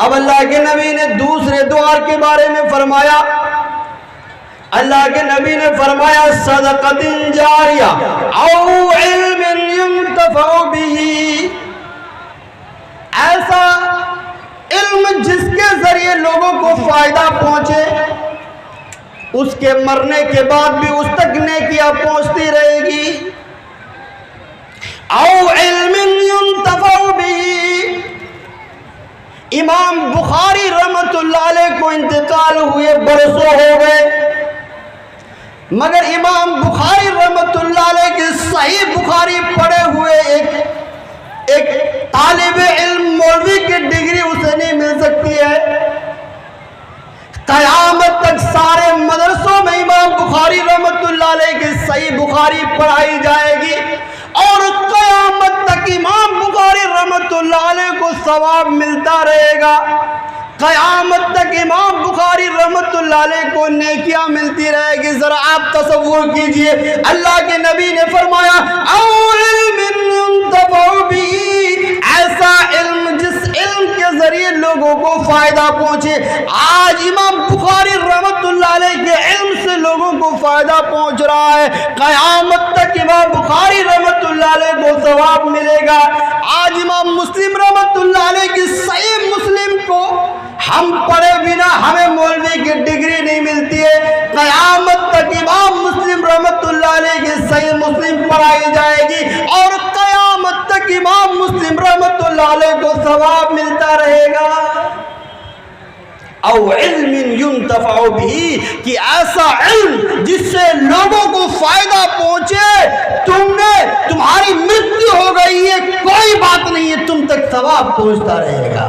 اب اللہ کے نبی نے دوسرے دعا کے بارے میں فرمایا، اللہ کے نبی نے فرمایا صدقۃ جاریہ او علم ينتفع به، ایسا علم جس کے ذریعے لوگوں کو فائدہ پہنچے، اس کے مرنے کے بعد بھی اس تک نیکیاں پہنچتی رہے گی، او علم ينتفع به۔ امام بخاری رحمت اللہ علیہ کو انتقال ہوئے برسوں ہو گئے، مگر امام بخاری رحمت اللہ علیہ کے صحیح بخاری پڑھے ہوئے ایک طالب علم مولوی کی ڈگری اسے نہیں مل سکتی ہے۔ قیامت تک سارے مدرسوں میں امام بخاری رحمت اللہ علیہ کی صحیح بخاری پڑھائی جائے گی، اور قیامت تک امام بخاری رحمت اللہ علیہ کو ثواب ملتا رہے گا، قیامت تک امام بخاری رحمت اللہ علیہ کو نیکیاں ملتی رہے گی۔ ذرا آپ تصور کیجئے، اللہ کے نبی نے فرمایا او علم ينتفع به، ایسا علم جس علم کے ذریعے لوگوں کو فائدہ پہنچے۔ آج امام بخاری رحمت اللہ علیہ کے علم سے لوگوں کو فائدہ پہنچ رہا ہے، قیامت تک امام بخاری رحمت اللہ علیہ کو ثواب ملے گا۔ آج امام مسلم رحمت اللہ علیہ کی صحیح مسلم کو ہم پڑھے بنا ہمیں مولوی کی ڈگری نہیں ملتی ہے، قیامت تک امام مسلم رحمت اللہ علیہ کی صحیح مسلم پڑھائی جائے گی، اور قیامت تک امام مسلم رحمت اللہ علیہ کو ثواب ملتا رہے گا۔ او علم ينتفع به، کہ ایسا علم جس سے لوگوں کو فائدہ پہنچے، تمہاری مرتیو ہو گئی ہے کوئی بات نہیں ہے، تم تک ثواب پہنچتا رہے گا۔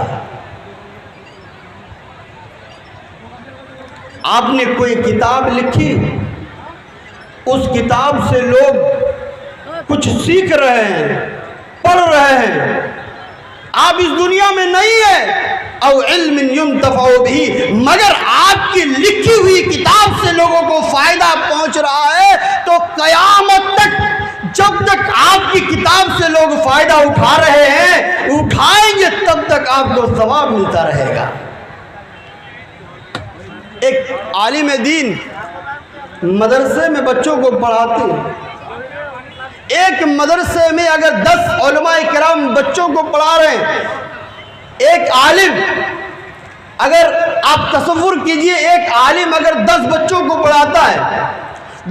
آپ نے کوئی کتاب لکھی، اس کتاب سے لوگ کچھ سیکھ رہے ہیں، پڑھ رہے ہیں، آپ اس دنیا میں نہیں ہیں، او علم ينتفع به، مگر آپ کی لکھی ہوئی کتاب سے لوگوں کو فائدہ پہنچ رہا ہے، تو قیامت تک جب تک آپ کی کتاب سے لوگ فائدہ اٹھا رہے ہیں، اٹھائیں گے، تب تک آپ کو ثواب ملتا رہے گا۔ ایک عالم دین مدرسے میں بچوں کو پڑھاتے ہیں، ایک مدرسے میں اگر 10 علماء کرام بچوں کو پڑھا رہے ہیں، ایک عالم، اگر آپ تصور کیجئے ایک عالم اگر 10 بچوں کو پڑھاتا ہے،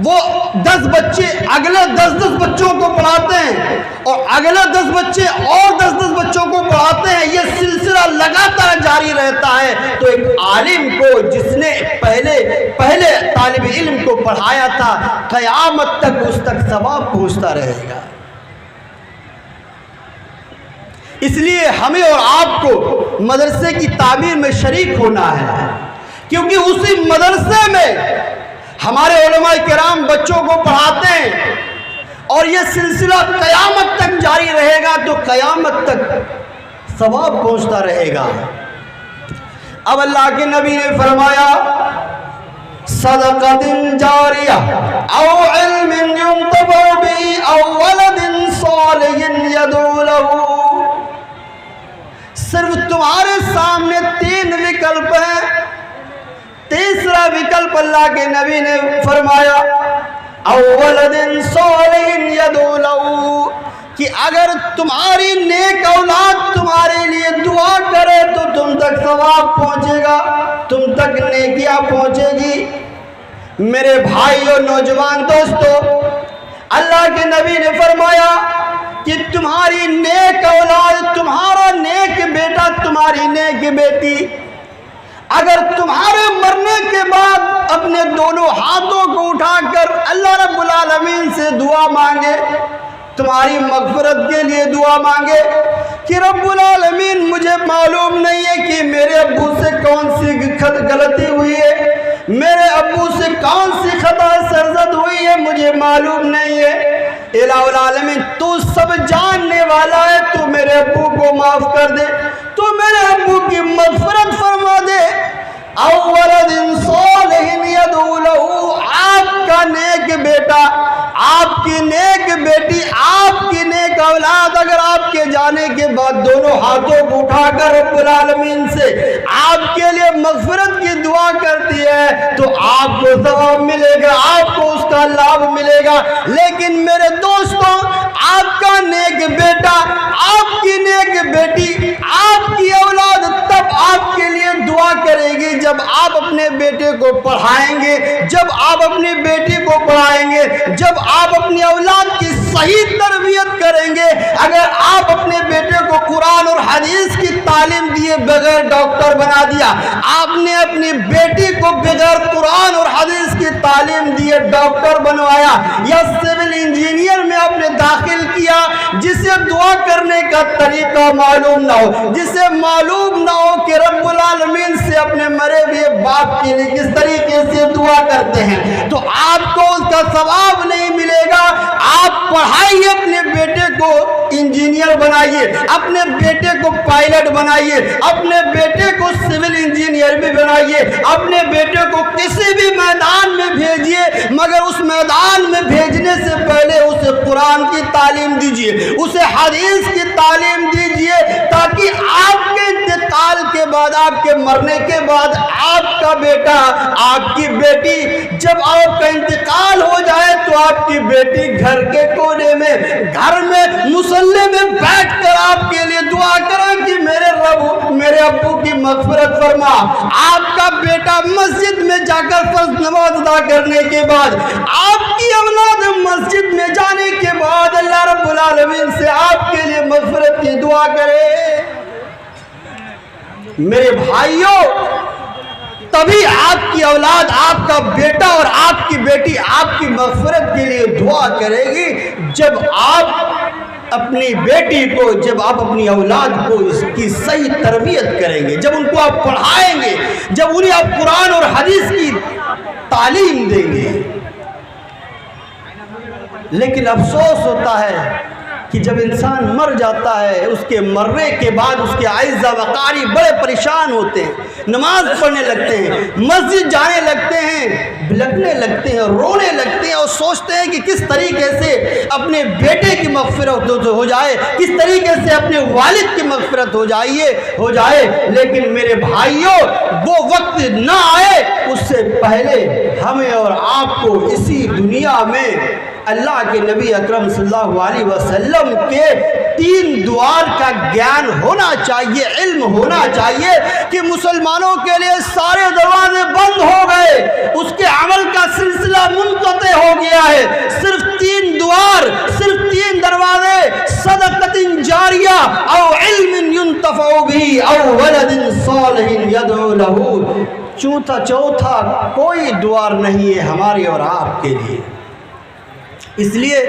وہ 10 بچے اگلے 10 بچوں کو پڑھاتے ہیں، اور اگلے 10 بچے اور 10 بچوں کو پڑھاتے ہیں، یہ سلسلہ لگاتار جاری رہتا ہے، تو ایک عالم کو جس نے پہلے طالب علم کو پڑھایا تھا، قیامت تک اس تک ثواب پہنچتا رہے گا۔ اس لیے ہمیں اور آپ کو مدرسے کی تعمیر میں شریک ہونا ہے، کیونکہ اسی مدرسے میں ہمارے علماء کرام بچوں کو پڑھاتے ہیں، اور یہ سلسلہ قیامت تک جاری رہے گا، تو قیامت تک ثواب پہنچتا رہے گا۔ اب اللہ کے نبی نے فرمایا صدقۃ جاریہ او علم ينتفع به او ولد صالح يدعو له، صرف تمہارے سامنے 3 وکلپ ہیں، تیسرا وکلپ اللہ کے نبی نے فرمایا او ولد صالح يدعو له، کہ اگر تمہاری نیک اولاد تمہارے لیے دعا کرے تو تم تک ثواب پہنچے گا، تم تک نیکیاں پہنچے گی۔ میرے بھائیو، نوجوان دوستو، اللہ کے نبی نے فرمایا کہ تمہاری نیک اولاد، تمہارا نیک بیٹا، تمہاری نیک بیٹی اگر تمہارے مرنے کے بعد اپنے دونوں ہاتھوں کو اٹھا کر اللہ رب العالمین سے دعا مانگے، تمہاری مغفرت کے لیے دعا مانگے کہ رب العالمین مجھے معلوم نہیں ہے کہ میرے ابو سے کون سی غلطی ہوئی ہے، میرے ابو سے کون سی خطا سرزد ہوئی ہے، مجھے معلوم نہیں ہے، الہ العالمین تو سب جاننے والا ہے، تو میرے ابو کو معاف کر دے، تو میرے ابو کی مغفرت فرما دے۔ او ولد صالح يدعو له، آپ کا نیک بیٹا، آپ کی نیک بیٹی، آپ کی نیک اولاد اگر آپ کے جانے کے بعد دونوں ہاتھوں کو اٹھا کر رب العالمین سے آپ کے لیے مغفرت کی دعا کرتی ہے تو آپ کو ثواب ملے گا، آپ کو اس کا لابھ ملے گا۔ لیکن میرے دوستوں، آپ کا نیک بیٹا، آپ کی نیک بیٹی، آپ کی اولاد تب آپ کے لیے دعا کرے گی جب آپ اپنے بیٹے کو پڑھائیں گے، جب آپ اپنی بیٹی کو پڑھائیں گے، جب آپ اپنی اولاد کی صحیح تربیت کریں گے۔ اگر آپ اپنے بیٹے کو قرآن اور حدیث کی تعلیم دیے بغیر ڈاکٹر بنا دیا، آپ نے اپنی بیٹی کو بغیر قرآن اور حدیث کی تعلیم دیے ڈاکٹر بنوایا یا سول انجینئر میں آپ نے داخل کیا، جسے دعا کرنے کا طریقہ معلوم نہ ہو، جسے معلوم نہ ہو کہ رب العالمین سے اپنے مرے ہوئے باپ کے لیے کس طریقے سے دعا کرتے ہیں، تو آپ کو اس کا ثواب نہیں ملے گا۔ آپ پڑھائیے اپنے بیٹے کو، انجینئر بنائیے، اپنے بیٹے کو پائلٹ بنائیے، اپنے بیٹے کو سول انجینئر بھی بنائیے، اپنے بیٹے کو کسی بھی میدان میں بھیجیے، مگر اس میدان میں بھیجنے سے پہلے اسے قرآن کی تعلیم دیجیے، اسے حدیث کی تعلیم دیجیے، تاکہ آپ کے انتقال کے بعد، آپ کے مرنے کے بعد آپ کا بیٹا، آپ کی بیٹی، جب آپ کا انتقال ہو جائے تو آپ کی بیٹی گھر کے کونے میں، گھر میں مصلی میں بیٹھ کر آپ کے لیے دعا کرے کہ میرے رب میرے ابو کی مغفرت فرما۔ آپ کا بیٹا مسجد میں جا کر فرض نماز ادا کرنے کے بعد، آپ کی اولاد مسجد میں جانے کے بعد اللہ رب العالمین سے آپ کے لیے مغفرت کی دعا کرے۔ میرے بھائیوں، تبھی آپ کی اولاد، آپ کا بیٹا اور آپ کی بیٹی آپ کی مغفرت کے لیے دعا کرے گی جب آپ اپنی بیٹی کو، جب آپ اپنی اولاد کو اس کی صحیح تربیت کریں گے، جب ان کو آپ پڑھائیں گے، جب انہیں آپ قرآن اور حدیث کی تعلیم دیں گے۔ لیکن افسوس ہوتا ہے کہ جب انسان مر جاتا ہے، اس کے مرنے کے بعد اس کے اعزاء و اقارب بڑے پریشان ہوتے ہیں، نماز پڑھنے لگتے ہیں، مسجد جانے لگتے ہیں، بلکنے لگتے ہیں، رونے لگتے ہیں اور سوچتے ہیں کہ کس طریقے سے اپنے بیٹے کی مغفرت ہو جائے، کس طریقے سے اپنے والد کی مغفرت ہو جائے۔ لیکن میرے بھائیوں، وہ وقت نہ آئے اس سے پہلے ہمیں اور آپ کو اسی دنیا میں اللہ کے نبی اکرم صلی اللہ علیہ وسلم کے 3 دوار کا گیان ہونا چاہیے، علم ہونا چاہیے کہ مسلمانوں کے لیے سارے دروازے بند ہو گئے، اس کے عمل کا سلسلہ منقطع ہو گیا ہے، صرف 3 دوار، صرف 3 دروازے، صدقۃ جاریہ او علم ينتفع به او ولد صالح يدعو له، چوتھا کوئی دوار نہیں ہے ہمارے اور آپ کے لیے۔ اس لیے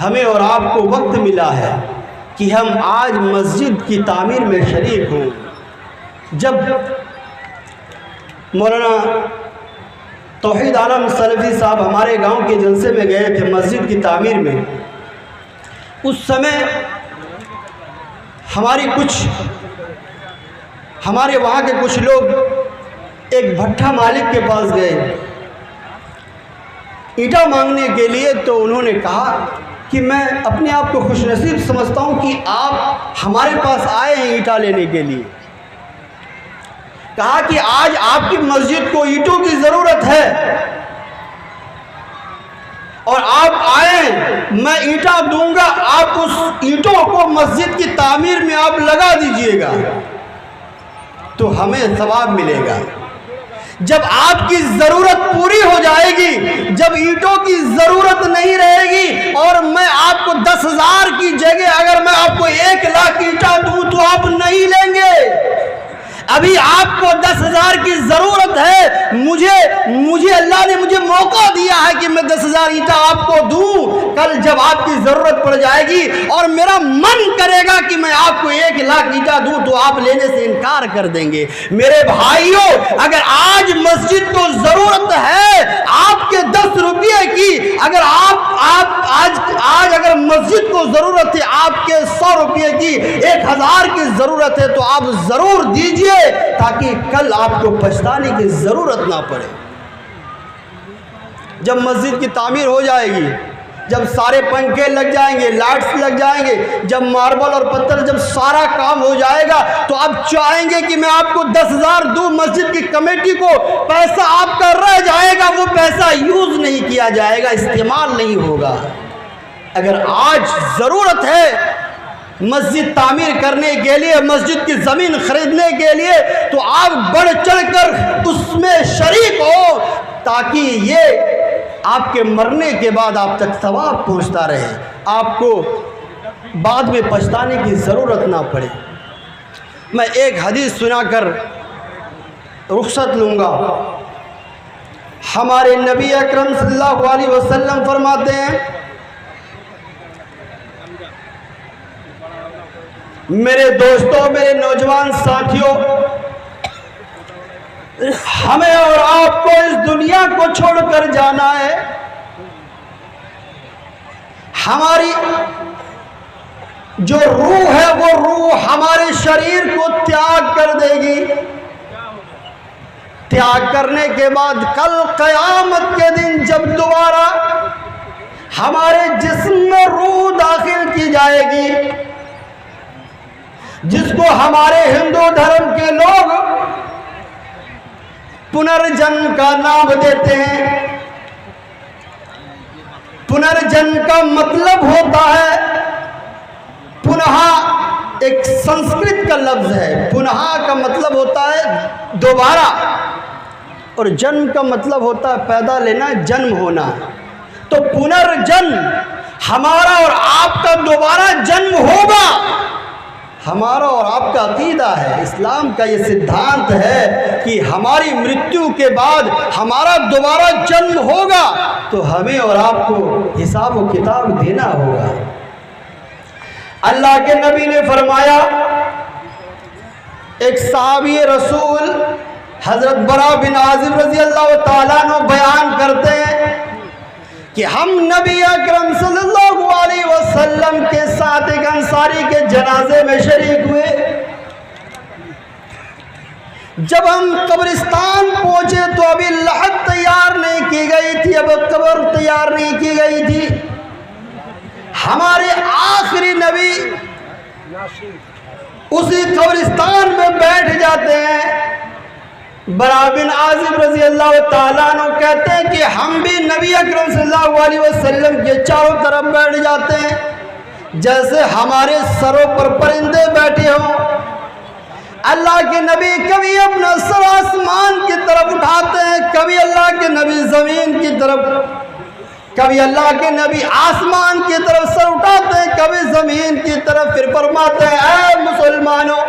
ہمیں اور آپ کو وقت ملا ہے کہ ہم آج مسجد کی تعمیر میں شریک ہوں۔ جب مولانا توحید عالم سلفی صاحب ہمارے گاؤں کے جلسے میں گئے تھے مسجد کی تعمیر میں، اس سمے ہمارے وہاں کے کچھ لوگ ایک بھٹا مالک کے پاس گئے اینٹا مانگنے کے لیے، تو انہوں نے کہا کہ میں اپنے آپ کو خوش نصیب سمجھتا ہوں کہ آپ ہمارے پاس آئے ہیں اینٹا لینے کے لیے۔ کہا کہ آج آپ کی مسجد کو اینٹوں کی ضرورت ہے اور آپ آئیں، میں اینٹا دوں گا، آپ اس اینٹوں کو مسجد کی تعمیر میں آپ لگا دیجئے گا تو ہمیں ثواب ملے گا۔ جب آپ کی ضرورت پوری ہو جائے گی، جب اینٹوں کی ضرورت نہیں رہے گی اور میں آپ کو 10,000 کی جگہ اگر میں آپ کو 1 لاکھ اینٹا دوں تو آپ نہیں لیں گے۔ ابھی آپ کو 10,000 کی ضرورت ہے، مجھے اللہ نے مجھے موقع دیا ہے کہ میں 10,000 اینٹا آپ کو دوں۔ کل جب آپ کی ضرورت پڑ جائے گی اور میرا من کرے گا کہ میں آپ کو 1 لاکھ اینٹا دوں تو آپ لینے سے انکار کر دیں گے۔ میرے بھائیوں، اگر آج مسجد کو ضرورت ہے آپ کے 10 روپے کی، اگر آج اگر مسجد کو ضرورت ہے آپ کے 100 روپے کی، 1,000 کی ضرورت ہے تو آپ ضرور دیجئے تاکہ کل آپ کو پچھتانے کی ضرورت نہ پڑے۔ جب مسجد کی تعمیر ہو جائے گی جب سارے پنکھے لگ جائیں گے، لائٹس لگ جائیں گے، جب ماربل اور پتھر جب سارا کام ہو جائے گا تو آپ چاہیں گے کہ میں آپ کو 10,000 دوں، مسجد کی کمیٹی کو پیسہ آپ کا رہ جائے گا، وہ پیسہ یوز نہیں کیا جائے گا، استعمال نہیں ہوگا۔ اگر آج ضرورت ہے مسجد تعمیر کرنے کے لیے، مسجد کی زمین خریدنے کے لیے، تو آپ بڑھ چڑھ کر اس میں شریک ہو تاکہ یہ آپ کے مرنے کے بعد آپ تک ثواب پہنچتا رہے، آپ کو بعد میں پچھتانے کی ضرورت نہ پڑے۔ میں ایک حدیث سنا کر رخصت لوں گا۔ ہمارے نبی اکرم صلی اللہ علیہ وسلم فرماتے ہیں، میرے دوستوں، میرے نوجوان ساتھیوں، ہمیں اور آپ کو اس دنیا کو چھوڑ کر جانا ہے۔ ہماری جو روح ہے وہ روح ہمارے شریر کو تیاگ کر دے گی۔ تیاگ کرنے کے بعد کل قیامت کے دن جب دوبارہ ہمارے جسم میں روح داخل کی جائے گی، جس کو ہمارے ہندو دھرم کے لوگ پنرجن کا نام دیتے ہیں۔ پنرجن کا مطلب ہوتا ہے، پنہا ایک سنسکرت کا لفظ ہے، پنہا کا مطلب ہوتا ہے دوبارہ، اور جنم کا مطلب ہوتا ہے پیدا لینا، جنم ہونا۔ تو پنرجن ہمارا اور آپ کا دوبارہ جنم ہوگا، ہمارا اور آپ کا عقیدہ ہے، اسلام کا یہ سدھانت ہے کہ ہماری مرتیو کے بعد ہمارا دوبارہ جنم ہوگا، تو ہمیں اور آپ کو حساب و کتاب دینا ہوگا۔ اللہ کے نبی نے فرمایا، ایک صحابی رسول حضرت برا بن عازب رضی اللہ تعالیٰ عنہ بیان کرتے ہیں کہ ہم نبی اکرم صلی اللہ علیہ وسلم کے ساتھ ایک انصاری کے جنازے میں شریک ہوئے۔ جب ہم قبرستان پہنچے تو ابھی لحد تیار نہیں کی گئی تھی، اب قبر تیار نہیں کی گئی تھی۔ ہمارے آخری نبی اسی قبرستان میں بیٹھ جاتے ہیں۔ برا بن عازب رضی اللہ تعالیٰ عنہ کہتے ہیں کہ ہم بھی نبی اکرم صلی اللہ علیہ وسلم کے چاروں طرف بیٹھ جاتے ہیں، جیسے ہمارے سروں پر پرندے بیٹھے ہوں۔ اللہ کے نبی کبھی اپنا سر آسمان کی طرف اٹھاتے ہیں، کبھی اللہ کے نبی زمین کی طرف، کبھی اللہ کے نبی آسمان کی طرف سر اٹھاتے ہیں، کبھی زمین کی طرف، پھر فرماتے ہیں، اے مسلمانوں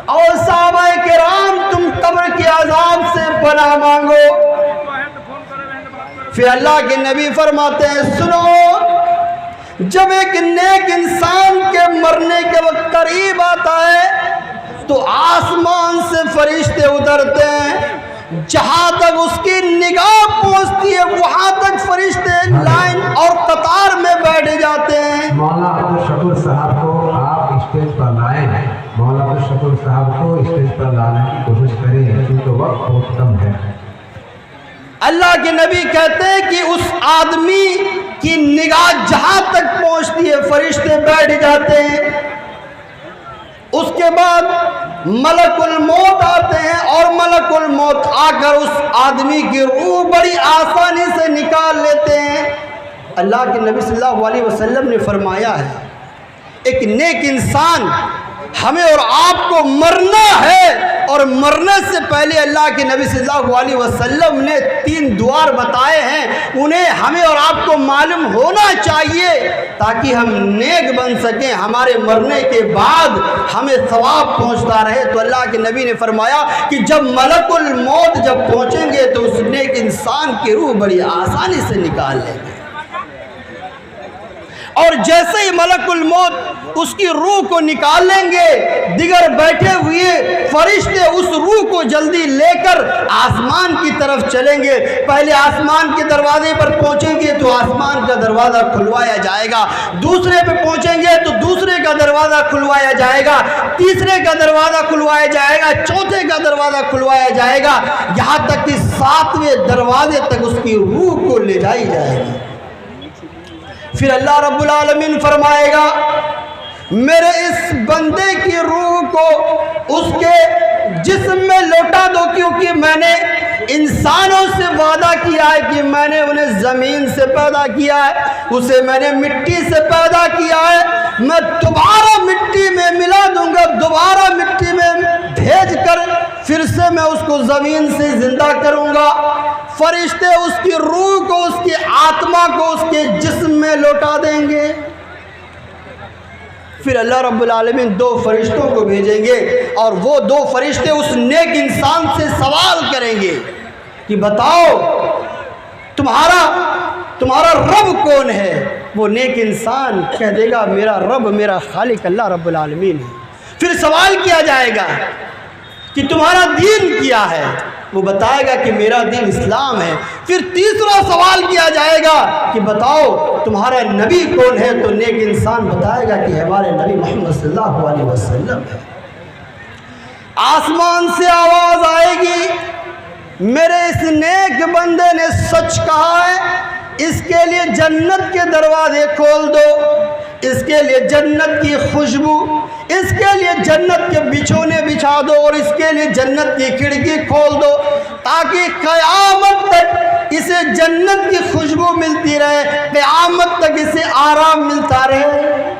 اور صحابہ کرام، تم قبر کے عذاب سے پناہ مانگو۔ پھر اللہ کے نبی فرماتے ہیں، سنو، جب ایک نیک انسان کے مرنے کے وقت قریب آتا ہے تو آسمان سے فرشتے اترتے ہیں، جہاں تک اس کی نگاہ پہنچتی ہے وہاں تک فرشتے لائن اور قطار میں بیٹھ جاتے ہیں۔ مولانا عبدالشکور صاحب کو آپ اسٹیج پر لائیں، مولانا عبدالشکور صاحب کو اسٹیج پر لانے کی کوشش کریں کیونکہ وقت بہت کم ہے۔ اللہ کے نبی کہتے ہیں کہ اس آدمی کی نگاہ جہاں تک پہنچتی ہے فرشتے بیٹھ جاتے ہیں۔ اس کے بعد ملک الموت آتے ہیں اور ملک الموت آ کر اس آدمی کی روح بڑی آسانی سے نکال لیتے ہیں۔ اللہ کے نبی صلی اللہ علیہ وسلم نے فرمایا ہے، ایک نیک انسان، ہمیں اور آپ کو مرنا ہے، اور مرنے سے پہلے اللہ کے نبی صلی اللہ علیہ وسلم نے 3 دوار بتائے ہیں، انہیں ہمیں اور آپ کو معلوم ہونا چاہیے تاکہ ہم نیک بن سکیں، ہمارے مرنے کے بعد ہمیں ثواب پہنچتا رہے۔ تو اللہ کے نبی نے فرمایا کہ جب ملک الموت جب پہنچیں گے تو اس نیک انسان کی روح بڑی آسانی سے نکال لیں گے، اور جیسے ہی ملک الموت اس کی روح کو نکال لیں گے، دیگر بیٹھے ہوئے فرشتے اس روح کو جلدی لے کر آسمان کی طرف چلیں گے۔ پہلے آسمان کے دروازے پر پہنچیں گے تو آسمان کا دروازہ کھلوایا جائے گا، دوسرے پہ پہنچیں گے تو دوسرے کا دروازہ کھلوایا جائے گا، تیسرے کا دروازہ کھلوایا جائے گا، چوتھے کا دروازہ کھلوایا جائے گا، یہاں تک کہ 7ویں دروازے تک اس کی روح کو لے جائی جائے گی۔ پھر اللہ رب العالمین فرمائے گا میرے اس بندے کی روح کو اس کے جسم میں لوٹا دو، کیونکہ میں نے انسانوں سے وعدہ کیا ہے کہ میں نے انہیں زمین سے پیدا کیا ہے، اسے میں نے مٹی سے پیدا کیا ہے، میں دوبارہ مٹی میں ملا دوں گا، دوبارہ مٹی میں بھیج کر پھر سے میں اس کو زمین سے زندہ کروں گا۔ فرشتے اس کی روح کو، اس کی آتما کو اس کے جسم میں لوٹا دیں گے۔ پھر اللہ رب العالمین 2 فرشتوں کو بھیجیں گے، اور وہ 2 فرشتے اس نیک انسان سے سوال کریں گے کہ بتاؤ تمہارا رب کون ہے؟ وہ نیک انسان کہہ دے گا میرا رب، میرا خالق اللہ رب العالمین ہے۔ پھر سوال کیا جائے گا کہ تمہارا دین کیا ہے؟ وہ بتائے گا کہ میرا دین اسلام ہے۔ پھر تیسرا سوال کیا جائے گا کہ بتاؤ تمہارا نبی کون ہے؟ تو نیک انسان بتائے گا کہ ہمارے نبی محمد صلی اللہ علیہ وسلم ہے۔ آسمان سے آواز آئے گی میرے اس نیک بندے نے سچ کہا ہے، اس کے لیے جنت کے دروازے کھول دو، اس کے لیے جنت کی خوشبو، اس کے لیے جنت کے بچھونے بچھا دو، اور اس کے لیے جنت کی کھڑکی کھول دو، تاکہ قیامت تک اسے جنت کی خوشبو ملتی رہے، قیامت تک اسے آرام ملتا رہے۔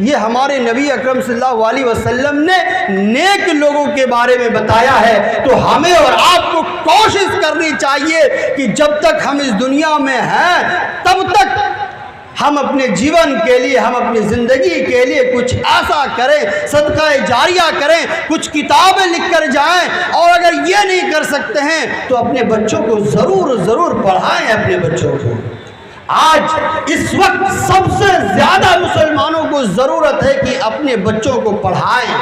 یہ ہمارے نبی اکرم صلی اللہ علیہ وسلم نے نیک لوگوں کے بارے میں بتایا ہے۔ تو ہمیں اور آپ کو کوشش کرنی چاہیے کہ جب تک ہم اس دنیا میں ہیں تب تک ہم اپنے جیون کے لیے، ہم اپنی زندگی کے لیے کچھ ایسا کریں، صدقہ جاریہ کریں، کچھ کتابیں لکھ کر جائیں، اور اگر یہ نہیں کر سکتے ہیں تو اپنے بچوں کو ضرور پڑھائیں۔ اپنے بچوں کو آج اس وقت سب سے زیادہ مسلمانوں کو ضرورت ہے کہ اپنے بچوں کو پڑھائیں۔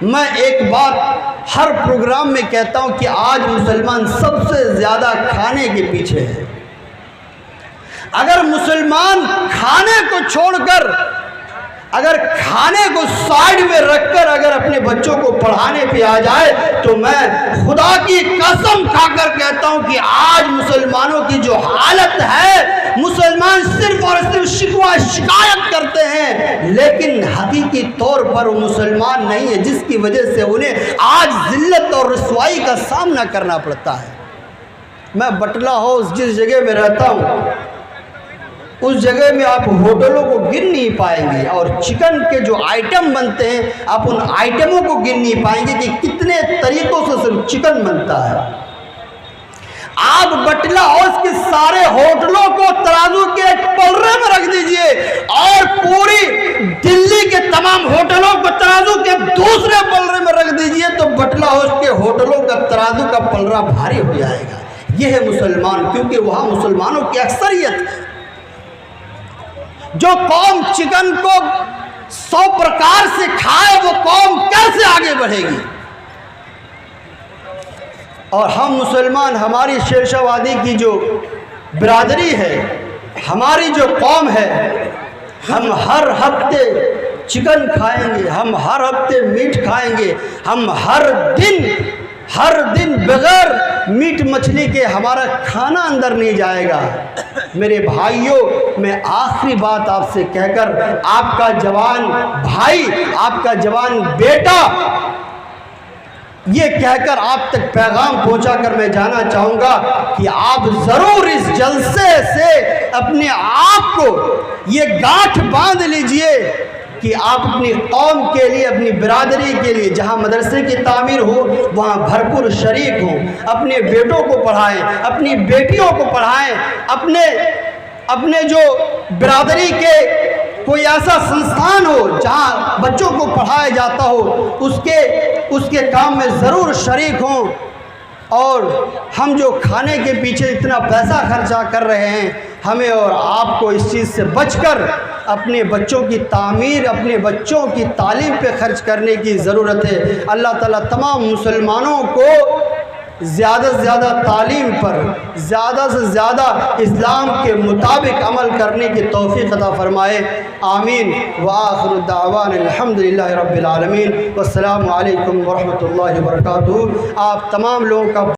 میں ایک بات ہر پروگرام میں کہتا ہوں کہ آج مسلمان سب سے زیادہ کھانے کے پیچھے ہے۔ اگر مسلمان کھانے کو چھوڑ کر، اگر کھانے کو سائیڈ میں رکھ کر اگر اپنے بچوں کو پڑھانے پہ آ جائے تو میں خدا کی قسم کھا کر کہتا ہوں کہ آج مسلمانوں کی جو حالت ہے، مسلمان صرف اور صرف شکوہ شکایت کرتے ہیں، لیکن حقیقی طور پر وہ مسلمان نہیں ہے، جس کی وجہ سے انہیں آج ذلت اور رسوائی کا سامنا کرنا پڑتا ہے۔ میں بٹلہ ہاؤس جس جگہ میں رہتا ہوں اس جگہ میں آپ ہوٹلوں کو گن نہیں پائیں گے، اور چکن کے جو آئٹم بنتے ہیں آپ ان آئٹموں کو گن نہیں پائیں گے کہ کتنے طریقوں سے صرف چکن بنتا ہے۔ آپ بٹلہ ہاؤس کے سارے ہوٹلوں کو ترازو کے ایک پلڑے میں رکھ دیجئے، اور پوری دلی کے تمام ہوٹلوں کو ترازو کے دوسرے پلڑے میں رکھ دیجئے، تو بٹلہ ہاؤس کے ہوٹلوں کا ترازو کا پلڑا بھاری ہو جائے گا۔ یہ ہے مسلمان، کیونکہ وہاں مسلمانوں کی اکثریت ہے۔ جو قوم چکن کو 100 پرکار سے کھائے وہ قوم کیسے آگے بڑھے گی؟ اور ہم مسلمان، ہماری شیرشاہ وادی کی جو برادری ہے، ہماری جو قوم ہے، ہم ہر ہفتے چکن کھائیں گے، ہم ہر ہفتے میٹ کھائیں گے، ہم ہر دن بغیر میٹ مچھلی کے ہمارا کھانا اندر نہیں جائے گا۔ میرے بھائیوں، میں آخری بات آپ سے کہہ کر، آپ کا جوان بھائی، آپ کا جوان بیٹا، یہ کہہ کر آپ تک پیغام پہنچا کر میں جانا چاہوں گا کہ آپ ضرور اس جلسے سے اپنے آپ کو یہ گانٹھ باندھ لیجئے کہ آپ اپنی قوم کے لیے، اپنی برادری کے لیے جہاں مدرسے کی تعمیر ہو وہاں بھرپور شریک ہوں، اپنے بیٹوں کو پڑھائیں، اپنی بیٹیوں کو پڑھائیں، اپنے جو برادری کے کوئی ایسا سنستھان ہو جہاں بچوں کو پڑھایا جاتا ہو، اس کے کام میں ضرور شریک ہوں۔ اور ہم جو کھانے کے پیچھے اتنا پیسہ خرچہ کر رہے ہیں، ہمیں اور آپ کو اس چیز سے بچ کر اپنے بچوں کی تعمیر، اپنے بچوں کی تعلیم پہ خرچ کرنے کی ضرورت ہے۔ اللہ تعالیٰ تمام مسلمانوں کو زیادہ سے زیادہ تعلیم پر، زیادہ سے زیادہ اسلام کے مطابق عمل کرنے کی توفیق عطا فرمائے، آمین۔ وآخر الدعوان الحمدللہ رب العالمین، والسلام علیکم ورحمۃ اللہ وبرکاتہ۔ آپ تمام لوگوں کا